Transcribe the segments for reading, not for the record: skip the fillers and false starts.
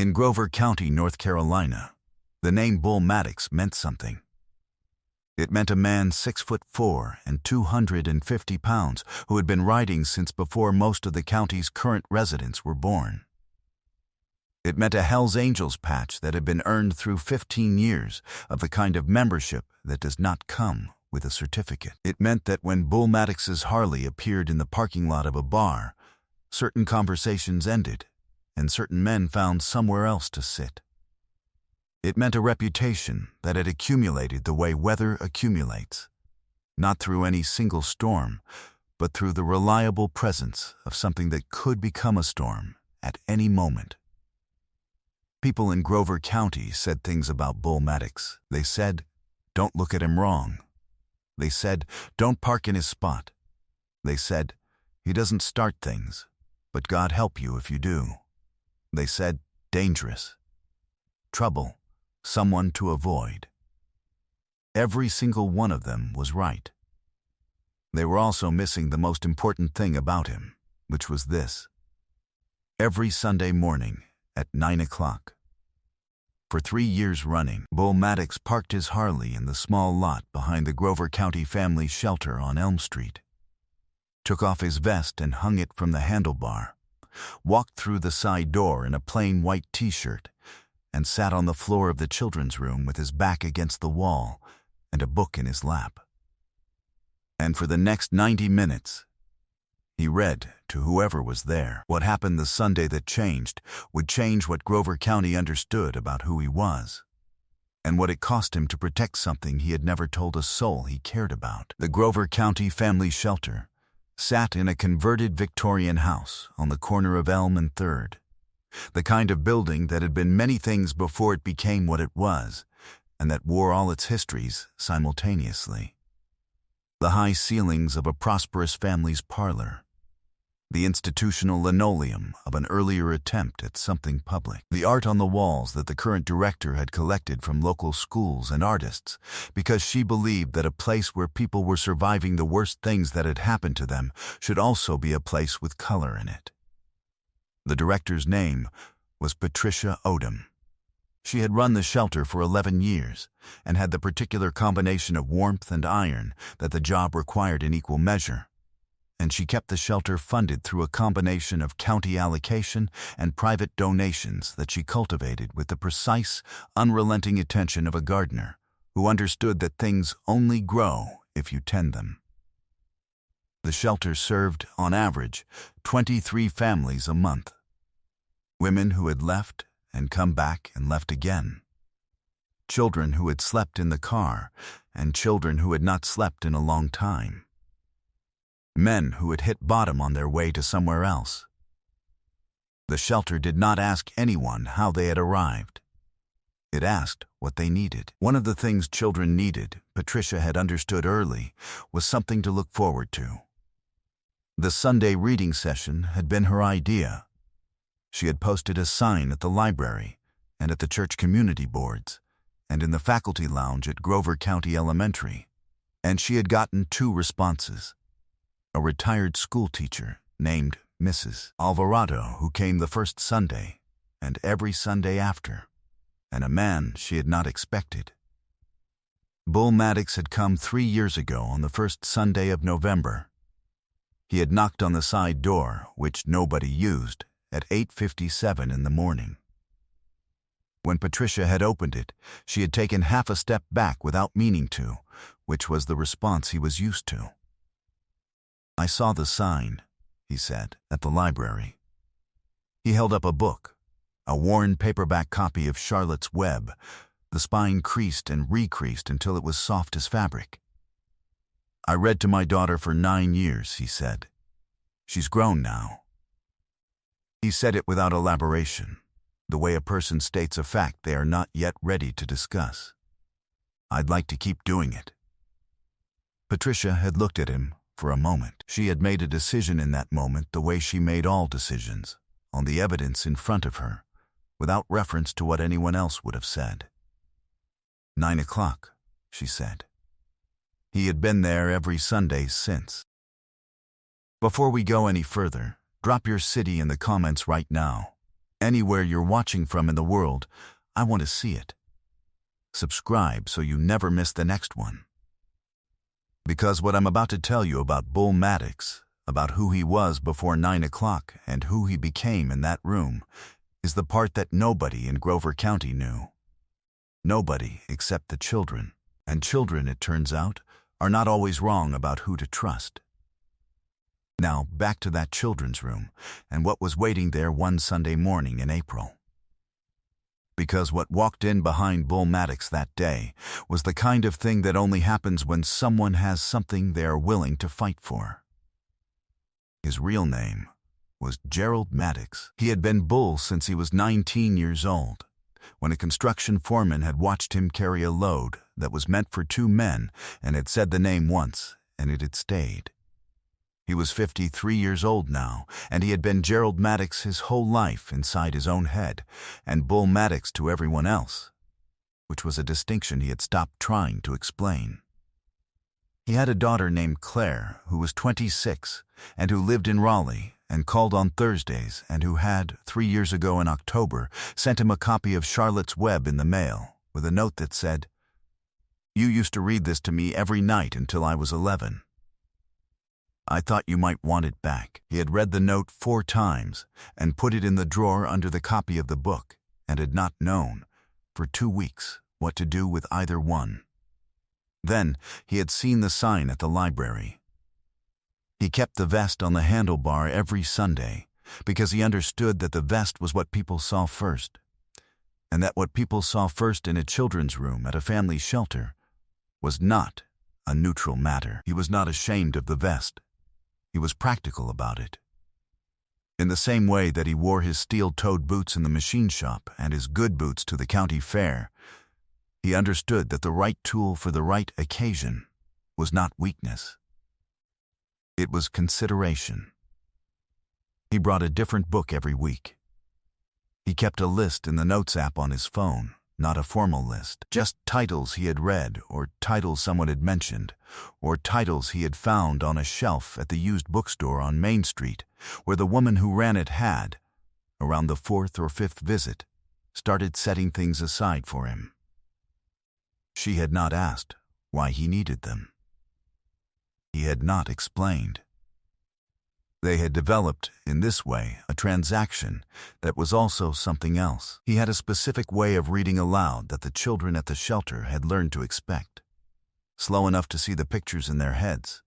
In Grover County, North Carolina, the name Bull Maddox meant something. It meant a man 6'4" and 250 pounds who had been riding since before most of the county's current residents were born. It meant a Hells Angels patch that had been earned through 15 years of the kind of membership that does not come with a certificate. It meant that when Bull Maddox's Harley appeared in the parking lot of a bar, certain conversations ended and certain men found somewhere else to sit. It meant a reputation that had accumulated the way weather accumulates, not through any single storm, but through the reliable presence of something that could become a storm at any moment. People in Grover County said things about Bull Maddox. They said, "Don't look at him wrong." They said, "Don't park in his spot." They said, "He doesn't start things, but God help you if you do." They said, "Dangerous. Trouble. Someone to avoid." Every single one of them was right. They were also missing the most important thing about him, which was this. Every Sunday morning at 9 o'clock. For 3 years running, Bull Maddox parked his Harley in the small lot behind the Grover County Family Shelter on Elm Street, took off his vest and hung it from the handlebar, walked through the side door in a plain white t-shirt, and sat on the floor of the children's room with his back against the wall and a book in his lap. And for the next 90 minutes, he read to whoever was there. What happened the Sunday that changed would change what Grover County understood about who he was, and what it cost him to protect something he had never told a soul he cared about. The Grover County Family Shelter sat in a converted Victorian house on the corner of Elm and 3rd, the kind of building that had been many things before it became what it was, and that wore all its histories simultaneously. The high ceilings of a prosperous family's parlor, the institutional linoleum of an earlier attempt at something public, the art on the walls that the current director had collected from local schools and artists, because she believed that a place where people were surviving the worst things that had happened to them should also be a place with color in it. The director's name was Patricia Odom. She had run the shelter for 11 years and had the particular combination of warmth and iron that the job required in equal measure, and she kept the shelter funded through a combination of county allocation and private donations that she cultivated with the precise, unrelenting attention of a gardener who understood that things only grow if you tend them. The shelter served, on average, 23 families a month. Women who had left and come back and left again. Children who had slept in the car and children who had not slept in a long time. Men who had hit bottom on their way to somewhere else. The shelter did not ask anyone how they had arrived. It asked what they needed. One of the things children needed, Patricia had understood early, was something to look forward to. The Sunday reading session had been her idea. She had posted a sign at the library and at the church community boards and in the faculty lounge at Grover County Elementary, and she had gotten 2 responses. A retired school teacher named Mrs. Alvarado, who came the first Sunday and every Sunday after, and a man she had not expected. Bull Maddox had come 3 years ago on the first Sunday of November. He had knocked on the side door, which nobody used, at 8:57 in the morning. When Patricia had opened it, she had taken half a step back without meaning to, which was the response he was used to. "I saw the sign," he said, "at the library." He held up a book, a worn paperback copy of Charlotte's Web, the spine creased and recreased until it was soft as fabric. "I read to my daughter for 9 years," he said. "She's grown now." He said it without elaboration, the way a person states a fact they are not yet ready to discuss. "I'd like to keep doing it." Patricia had looked at him for a moment. She had made a decision in that moment the way she made all decisions, on the evidence in front of her, without reference to what anyone else would have said. 9 o'clock, she said. He had been there every Sunday since. Before we go any further, drop your city in the comments right now. Anywhere you're watching from in the world, I want to see it. Subscribe so you never miss the next one. Because what I'm about to tell you about Bull Maddox, about who he was before 9 o'clock and who he became in that room, is the part that nobody in Grover County knew. Nobody except the children. And children, it turns out, are not always wrong about who to trust. Now, back to that children's room and what was waiting there one Sunday morning in April. Because what walked in behind Bull Maddox that day was the kind of thing that only happens when someone has something they are willing to fight for. His real name was Gerald Maddox. He had been Bull since he was 19 years old, when a construction foreman had watched him carry a load that was meant for 2 men and had said the name once, and it had stayed. He was 53 years old now, and he had been Gerald Maddox his whole life inside his own head, and Bull Maddox to everyone else, which was a distinction he had stopped trying to explain. He had a daughter named Claire, who was 26, and who lived in Raleigh, and called on Thursdays, and who had, 3 years ago in October, sent him a copy of Charlotte's Web in the mail, with a note that said, "You used to read this to me every night until I was 11. I thought you might want it back." He had read the note 4 times and put it in the drawer under the copy of the book, and had not known, for 2 weeks, what to do with either one. Then he had seen the sign at the library. He kept the vest on the handlebar every Sunday because he understood that the vest was what people saw first, and that what people saw first in a children's room at a family shelter was not a neutral matter. He was not ashamed of the vest. He was practical about it. In the same way that he wore his steel-toed boots in the machine shop and his good boots to the county fair, he understood that the right tool for the right occasion was not weakness. It was consideration. He brought a different book every week. He kept a list in the Notes app on his phone, not a formal list, just titles he had read or titles someone had mentioned, or titles he had found on a shelf at the used bookstore on Main Street, where the woman who ran it had, around the 4th or 5th visit, started setting things aside for him. She had not asked why he needed them. He had not explained. They had developed, in this way, a transaction that was also something else. He had a specific way of reading aloud that the children at the shelter had learned to expect. Slow enough to see the pictures in their heads,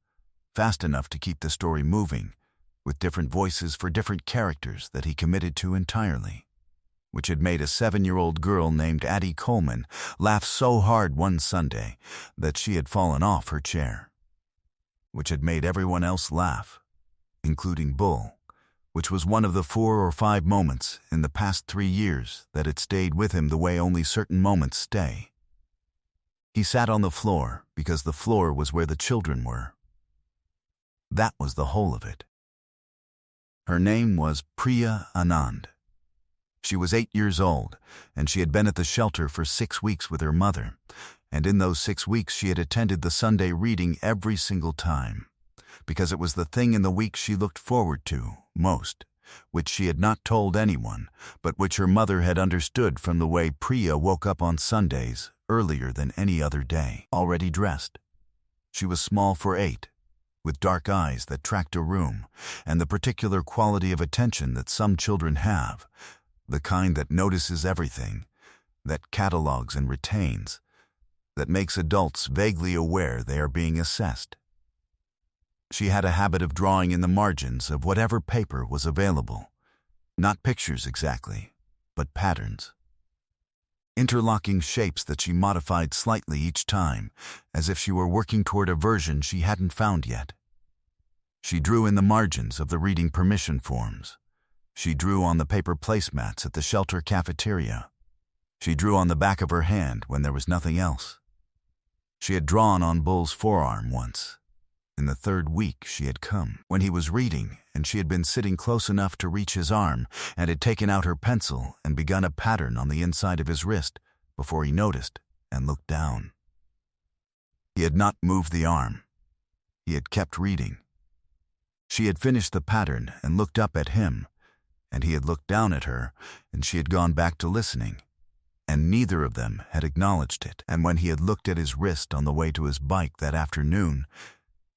fast enough to keep the story moving, with different voices for different characters that he committed to entirely, which had made a 7-year-old girl named Addie Coleman laugh so hard one Sunday that she had fallen off her chair, which had made everyone else laugh, including Bull, which was one of the 4 or 5 moments in the past 3 years that had stayed with him the way only certain moments stay. He sat on the floor because the floor was where the children were. That was the whole of it. Her name was Priya Anand. She was 8 years old, and she had been at the shelter for 6 weeks with her mother, and in those 6 weeks she had attended the Sunday reading every single time, because it was the thing in the week she looked forward to most, which she had not told anyone, but which her mother had understood from the way Priya woke up on Sundays earlier than any other day, already dressed. She was small for 8, with dark eyes that tracked a room, and the particular quality of attention that some children have, the kind that notices everything, that catalogs and retains, that makes adults vaguely aware they are being assessed. She had a habit of drawing in the margins of whatever paper was available, not pictures exactly, but patterns. Interlocking shapes that she modified slightly each time, as if she were working toward a version she hadn't found yet. She drew in the margins of the reading permission forms. She drew on the paper placemats at the shelter cafeteria. She drew on the back of her hand when there was nothing else. She had drawn on Bull's forearm once. In the 3rd week she had come, when he was reading, and she had been sitting close enough to reach his arm and had taken out her pencil and begun a pattern on the inside of his wrist before he noticed and looked down. He had not moved the arm. He had kept reading. She had finished the pattern and looked up at him, and he had looked down at her, and she had gone back to listening, and neither of them had acknowledged it. And when he had looked at his wrist on the way to his bike that afternoon,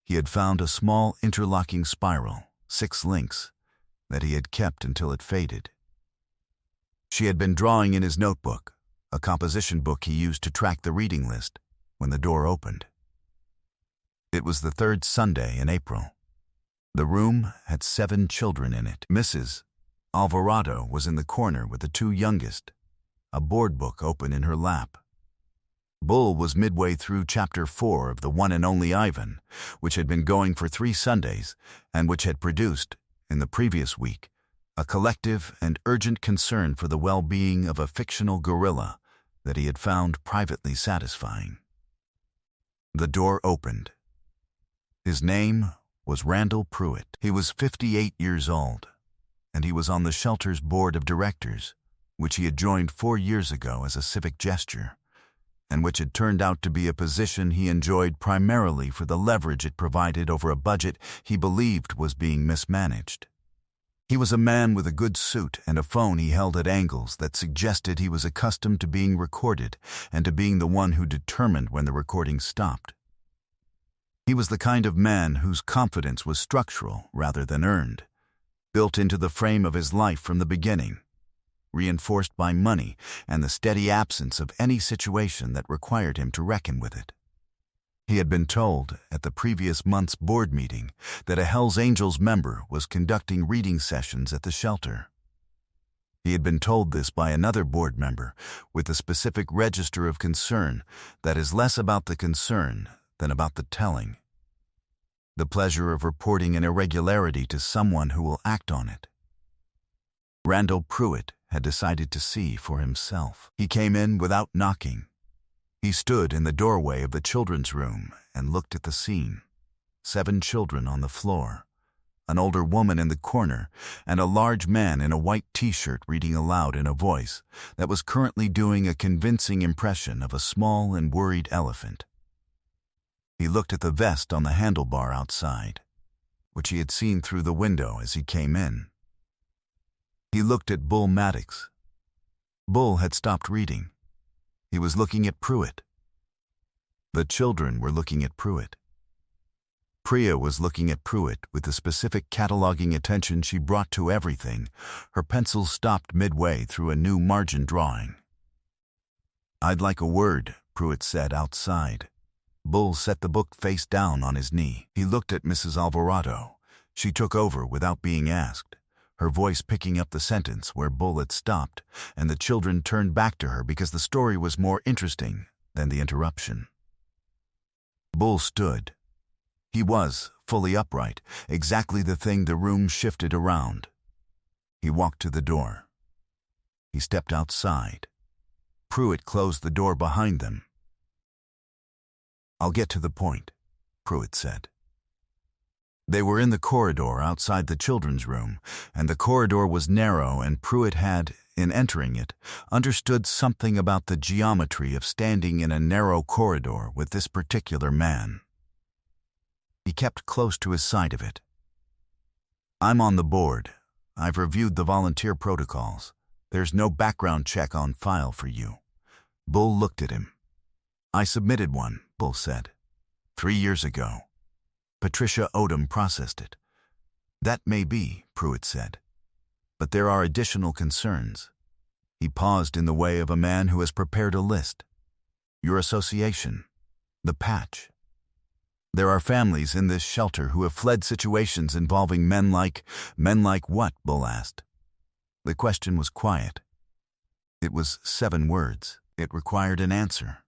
he had found a small interlocking spiral, 6 links, that he had kept until it faded. She had been drawing in his notebook, a composition book he used to track the reading list, when the door opened. It was the 3rd Sunday in April. The room had 7 children in it. Mrs. Alvarado was in the corner with the 2 youngest, a board book open in her lap. Bull was midway through chapter 4 of The One and Only Ivan, which had been going for 3 Sundays and which had produced, in the previous week, a collective and urgent concern for the well-being of a fictional gorilla that he had found privately satisfying. The door opened. His name was Randall Pruitt. He was 58 years old, and he was on the shelter's board of directors, which he had joined 4 years ago as a civic gesture, and which had turned out to be a position he enjoyed primarily for the leverage it provided over a budget he believed was being mismanaged. He was a man with a good suit and a phone he held at angles that suggested he was accustomed to being recorded and to being the one who determined when the recording stopped. He was the kind of man whose confidence was structural rather than earned, built into the frame of his life from the beginning, reinforced by money and the steady absence of any situation that required him to reckon with it. He had been told at the previous month's board meeting that a Hells Angels member was conducting reading sessions at the shelter. He had been told this by another board member with a specific register of concern that is less about the concern than about the telling. The pleasure of reporting an irregularity to someone who will act on it. Randall Pruitt had decided to see for himself. He came in without knocking. He stood in the doorway of the children's room and looked at the scene. 7 children on the floor, an older woman in the corner, and a large man in a white t-shirt reading aloud in a voice that was currently doing a convincing impression of a small and worried elephant. He looked at the vest on the handlebar outside, which he had seen through the window as he came in. He looked at Bull Maddox. Bull had stopped reading. He was looking at Pruitt. The children were looking at Pruitt. Priya was looking at Pruitt with the specific cataloging attention she brought to everything. Her pencil stopped midway through a new margin drawing. "I'd like a word," Pruitt said outside. Bull set the book face down on his knee. He looked at Mrs. Alvarado. She took over without being asked, her voice picking up the sentence where Bull had stopped, and the children turned back to her because the story was more interesting than the interruption. Bull stood. He was fully upright, exactly the thing the room shifted around. He walked to the door. He stepped outside. Pruitt closed the door behind them. "I'll get to the point," Pruitt said. They were in the corridor outside the children's room, and the corridor was narrow, and Pruitt had, in entering it, understood something about the geometry of standing in a narrow corridor with this particular man. He kept close to his side of it. "I'm on the board. I've reviewed the volunteer protocols. There's no background check on file for you." Bull looked at him. "I submitted one," Bull said. 3 years ago. Patricia Odom processed it." "That may be," Pruitt said. "But there are additional concerns." He paused in the way of a man who has prepared a list. "Your association. The patch. There are families in this shelter who have fled situations involving men like what?" Bull asked. The question was quiet. It was 7 words. It required an answer.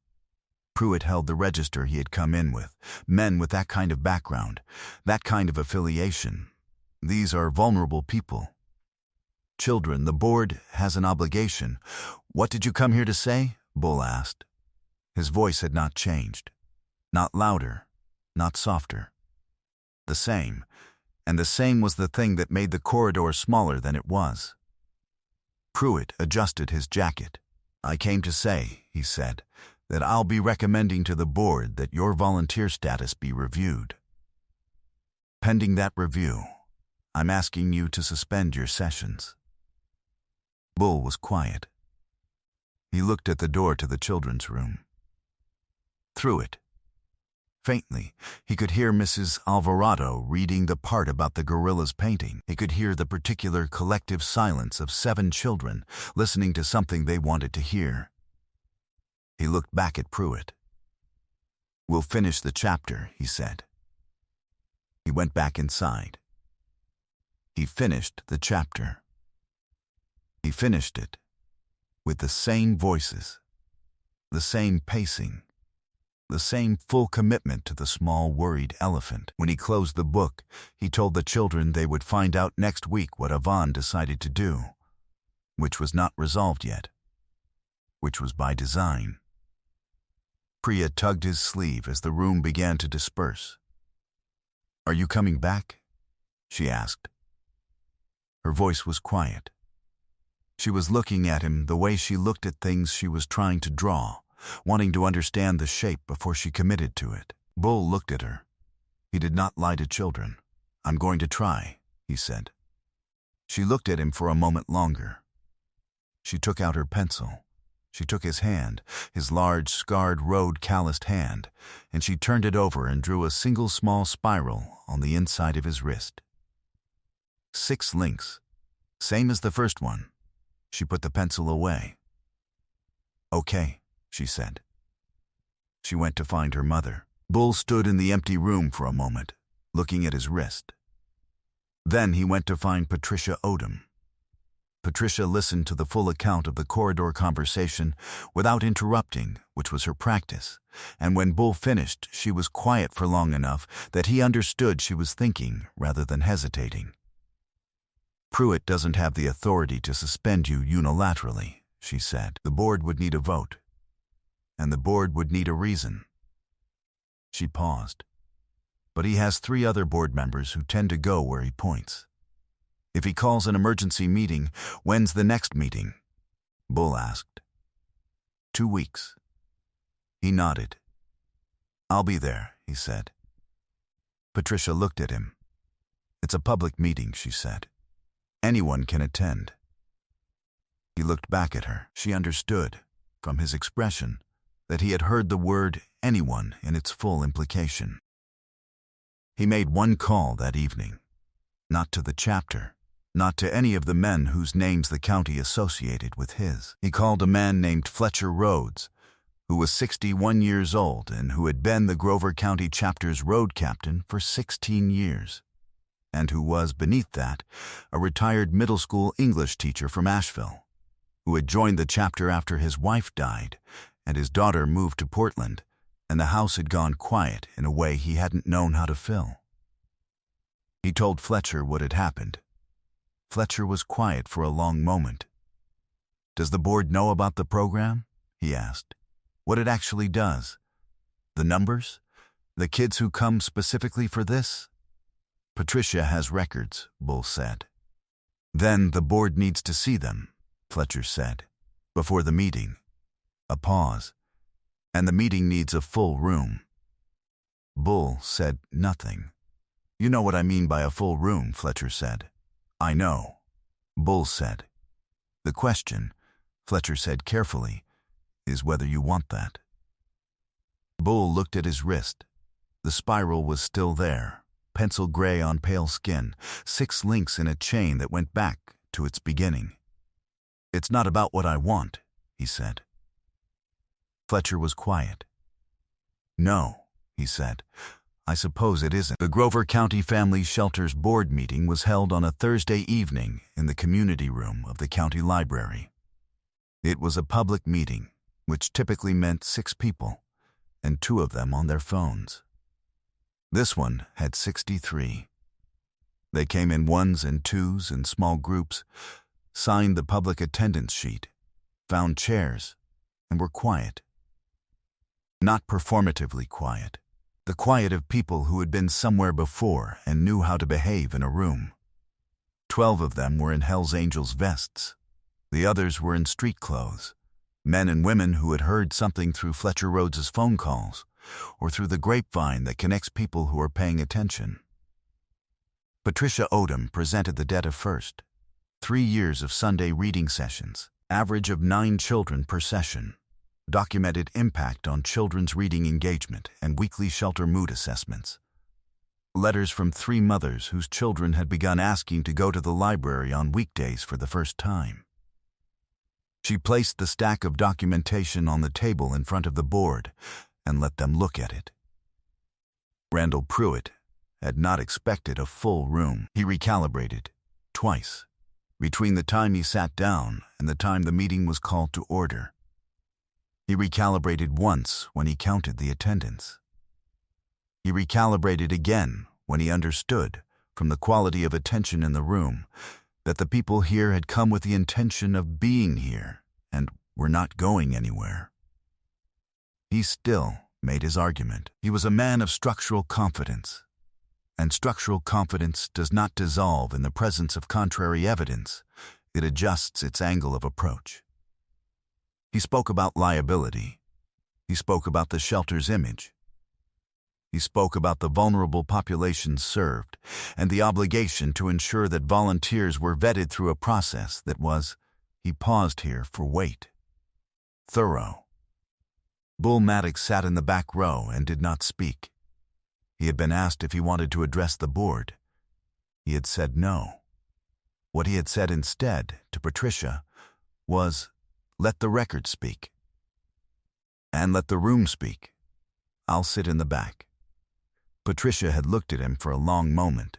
Pruitt held the register he had come in with. Men with that kind of background, that kind of affiliation. These are vulnerable people. Children, the board has an obligation. "What did you come here to say?" Bull asked. His voice had not changed. Not louder, not softer. The same, and the same was the thing that made the corridor smaller than it was. Pruitt adjusted his jacket. "I came to say," he said, "that I'll be recommending to the board that your volunteer status be reviewed. Pending that review, I'm asking you to suspend your sessions." Bull was quiet. He looked at the door to the children's room. Through it, faintly, he could hear Mrs. Alvarado reading the part about the gorilla's painting. He could hear the particular collective silence of 7 children listening to something they wanted to hear. He looked back at Pruitt. "We'll finish the chapter," he said. He went back inside. He finished the chapter. He finished it with the same voices, the same pacing, the same full commitment to the small, worried elephant. When he closed the book, he told the children they would find out next week what Yvonne decided to do, which was not resolved yet, which was by design. Priya tugged his sleeve as the room began to disperse. "Are you coming back?" she asked. Her voice was quiet. She was looking at him the way she looked at things she was trying to draw, wanting to understand the shape before she committed to it. Bull looked at her. He did not lie to children. "I'm going to try," he said. She looked at him for a moment longer. She took out her pencil. She took his hand, his large, scarred, road-calloused hand, and she turned it over and drew a single small spiral on the inside of his wrist. 6 links, same as the first one. She put the pencil away. "Okay," she said. She went to find her mother. Bull stood in the empty room for a moment, looking at his wrist. Then he went to find Patricia Odom. Patricia listened to the full account of the corridor conversation without interrupting, which was her practice, and when Bull finished, she was quiet for long enough that he understood she was thinking rather than hesitating. "Pruitt doesn't have the authority to suspend you unilaterally," she said. "The board would need a vote, and the board would need a reason." She paused. "But he has 3 other board members who tend to go where he points. If he calls an emergency meeting, when's the next meeting?" Bull asked. 2 weeks. He nodded. "I'll be there," he said. Patricia looked at him. "It's a public meeting," she said. "Anyone can attend." He looked back at her. She understood, from his expression, that he had heard the word anyone in its full implication. He made one call that evening. Not to the chapter, not to any of the men whose names the county associated with his. He called a man named Fletcher Rhodes, who was 61 years old and who had been the Grover County chapter's road captain for 16 years. And who was, beneath that, a retired middle school English teacher from Asheville, who had joined the chapter after his wife died and his daughter moved to Portland, and the house had gone quiet in a way he hadn't known how to fill. He told Fletcher what had happened. Fletcher was quiet for a long moment. "Does the board know about the program?" he asked. "What it actually does? The numbers? The kids who come specifically for this?" "Patricia has records," Bull said. "Then the board needs to see them," Fletcher said, "before the meeting." A pause. "And the meeting needs a full room." Bull said nothing. "You know what I mean by a full room," Fletcher said. "I know," Bull said. "The question," Fletcher said carefully, "is whether you want that." Bull looked at his wrist. The spiral was still there. Pencil gray on pale skin, 6 links in a chain that went back to its beginning. "It's not about what I want," he said. Fletcher was quiet. "No," he said, "I suppose it isn't." The Grover County Family Shelters Board meeting was held on a Thursday evening in the community room of the county library. It was a public meeting, which typically meant 6 people, and 2 of them on their phones. This one had 63. They came in 1s and 2s in small groups, signed the public attendance sheet, found chairs, and were quiet. Not performatively quiet. The quiet of people who had been somewhere before and knew how to behave in a room. 12 of them were in Hell's Angels vests. The others were in street clothes, men and women who had heard something through Fletcher Rhodes's phone calls, or through the grapevine that connects people who are paying attention. Patricia Odom presented the data first. 3 years of Sunday reading sessions, average of 9 children per session, documented impact on children's reading engagement and weekly shelter mood assessments. Letters from 3 mothers whose children had begun asking to go to the library on weekdays for the first time. She placed the stack of documentation on the table in front of the board and let them look at it. Randall Pruitt had not expected a full room. He recalibrated twice, between the time he sat down and the time the meeting was called to order. He recalibrated once when he counted the attendance. He recalibrated again when he understood, from the quality of attention in the room, that the people here had come with the intention of being here and were not going anywhere. He still made his argument. He was a man of structural confidence, and structural confidence does not dissolve in the presence of contrary evidence. It adjusts its angle of approach. He spoke about liability. He spoke about the shelter's image. He spoke about the vulnerable populations served and the obligation to ensure that volunteers were vetted through a process that was, he paused here for weight, thorough. Bull Maddox sat in the back row and did not speak. He had been asked if he wanted to address the board. He had said no. What he had said instead to Patricia was, "Let the record speak. And let the room speak. I'll sit in the back." Patricia had looked at him for a long moment.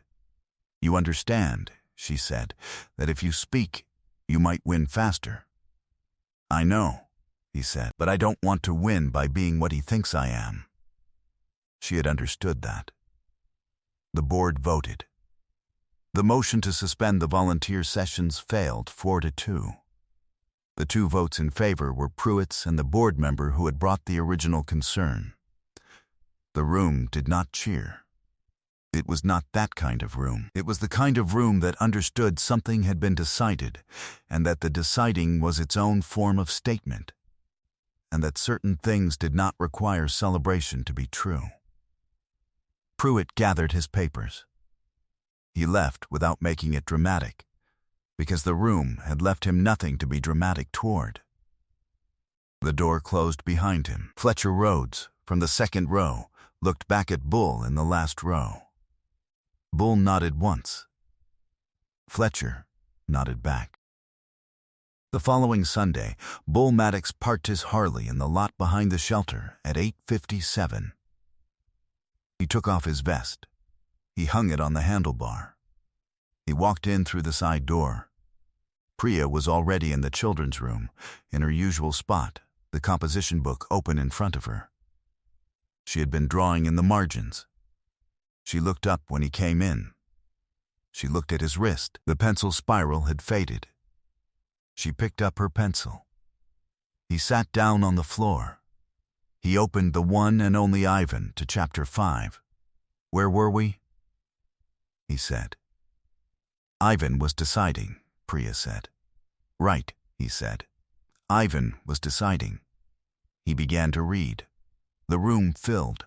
"You understand," she said, "that if you speak, you might win faster." "I know," he said, "but I don't want to win by being what he thinks I am." She had understood that. The board voted. The motion to suspend the volunteer sessions failed 4-2. The 2 votes in favor were Pruitt's and the board member who had brought the original concern. The room did not cheer. It was not that kind of room. It was the kind of room that understood something had been decided, and that the deciding was its own form of statement, and that certain things did not require celebration to be true. Pruitt gathered his papers. He left without making it dramatic, because the room had left him nothing to be dramatic toward. The door closed behind him. Fletcher Rhodes, from the second row, looked back at Bull in the last row. Bull nodded once. Fletcher nodded back. The following Sunday, Bull Maddox parked his Harley in the lot behind the shelter at 8:57. He took off his vest. He hung it on the handlebar. He walked in through the side door. Priya was already in the children's room, in her usual spot, the composition book open in front of her. She had been drawing in the margins. She looked up when he came in. She looked at his wrist. The pencil spiral had faded. She picked up her pencil. He sat down on the floor. He opened the one and only Ivan to chapter 5. "Where were we?" he said. "Ivan was deciding," Priya said. "Right," he said. Ivan was deciding. He began to read. The room filled,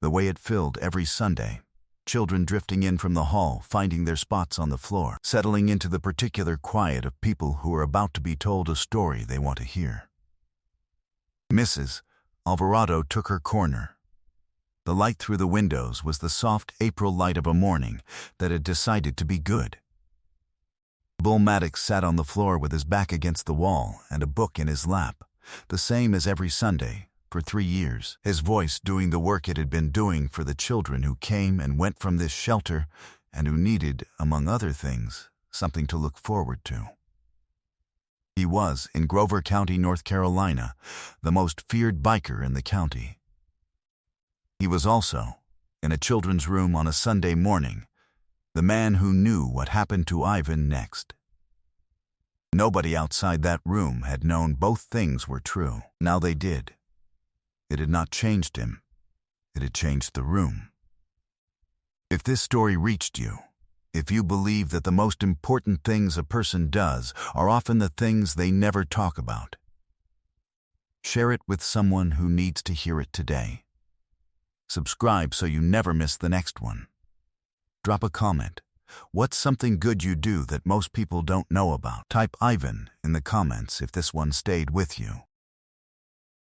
the way it filled every Sunday, children drifting in from the hall, finding their spots on the floor, settling into the particular quiet of people who are about to be told a story they want to hear. Mrs. Alvarado took her corner. The light through the windows was the soft April light of a morning that had decided to be good. Bull Maddox sat on the floor with his back against the wall and a book in his lap, the same as every Sunday, for 3 years, his voice doing the work it had been doing for the children who came and went from this shelter and who needed, among other things, something to look forward to. He was, in Grover County, North Carolina, the most feared biker in the county. He was also, in a children's room on a Sunday morning, the man who knew what happened to Ivan next. Nobody outside that room had known both things were true. Now they did. It had not changed him. It had changed the room. If this story reached you, if you believe that the most important things a person does are often the things they never talk about, share it with someone who needs to hear it today. Subscribe so you never miss the next one. Drop a comment. What's something good you do that most people don't know about? Type Ivan in the comments if this one stayed with you.